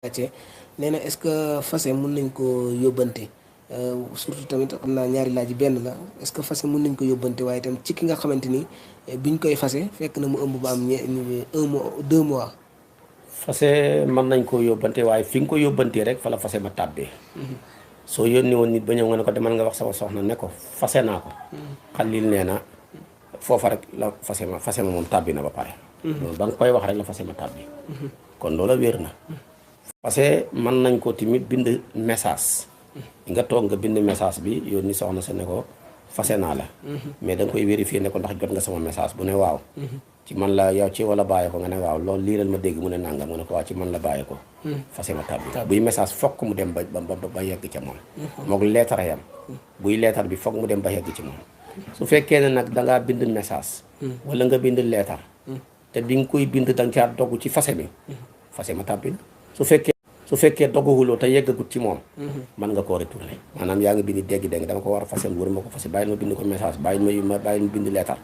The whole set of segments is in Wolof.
laajte nee na est-ce que fase mun nañ ko yóbbante surtout tamit xam naa ñaari laaj yi benn la est-ce que fase mun nañ ko yóbbante waaye itam ci ki nga xamante ni biñ koy fase fekk na mu ëmb ba am 1 mois 2 mois. fase mën nañ koo yóbbante waaye fi nga ko yóbbantee rek fa la fase ma tàbbee. soo yónni woon nit ba ñëw nga ne ko demal nga wax sama soxna ne ko fase naa ko. Xalil nee na foofa rek la fase ma moom tàbbi na ba pare. loolu ba nga koy wax rek la fase ma tàbbi. kon loola wér na. fase mën nañ ko tamit bind message. nga toog nga bind message bi yónni soxna sa ne ko fase naa la. mais da nga koy vérifier ne ko ndax jot nga sama message bu ne waaw. ci man la yow ci wala bàyyi ko nga ne waaw loolu liiral ma dégg mu ne nangam nga ne ko waaw ci man la bàyyi ko. fase ma tàbbi buy message fokk mu dem ba yegg ca moom. moog leetar yam buy leetar bi fokk mu dem ba yegg ci moom. su fekkee ne nag da ngaa bind message. wala nga bind leetar. te bi nga koy bind da nga caa dogg ci fase bi. fase ma tàbbi na su fekkee dogguwuloo te yeggagut ci moom. mën nga koo retourné maanaam yaa ngi bind dégg dama ko war a fasel wër ma ko fase bàyyi ma bind ko message bàyyi ma bind leetar.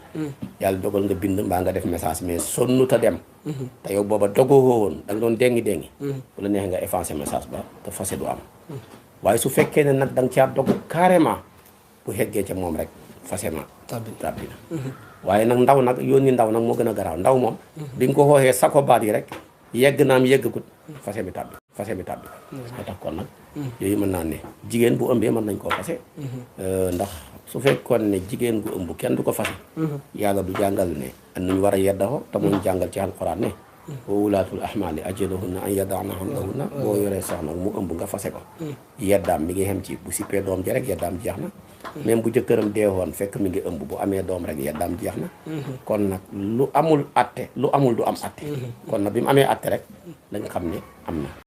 yàlla dogal nga bind mbaa nga def message mais sonnu ta dem. te yow booba doggoo woon da nga doon déngi bu la neexee nga effacé message ba te fase du am. waaye su fekkee ne nag da nga caa dogg carrément bu heggee ca moom rek fase ma tàbbi na. waaye nag ndaw nag yónni ndaw nag moo gën a garaaw ndaw moom. bi nga ko xooxee sako baat yi rek yegg naam yeggagut fase bi tàbbi. moo tax kon nag yooyu mën naa ne jigéen bu ëmbee mën nañ koo fase ndax su fekkoon ne jigéen bu ëmb kenn du ko fase yàlla du jàngal ne an nañu war a yeddaxo te moom jàngal ci alxuraan ne wa ulaatul ahmaali ajaluhunna an yada'na hamlahunna boo yoree soxna mu ëmb nga fase ko yeddaam mi ngi xem ci bu sippee doom ji rek yeddaam jeex na même bu jëkkëram deewoon fekk mi ngi ëmb bu amee doom rek yeddaam jeex na kon nag lu amul du am atte kon nag bi mu amee atte rek lañ xam ne am na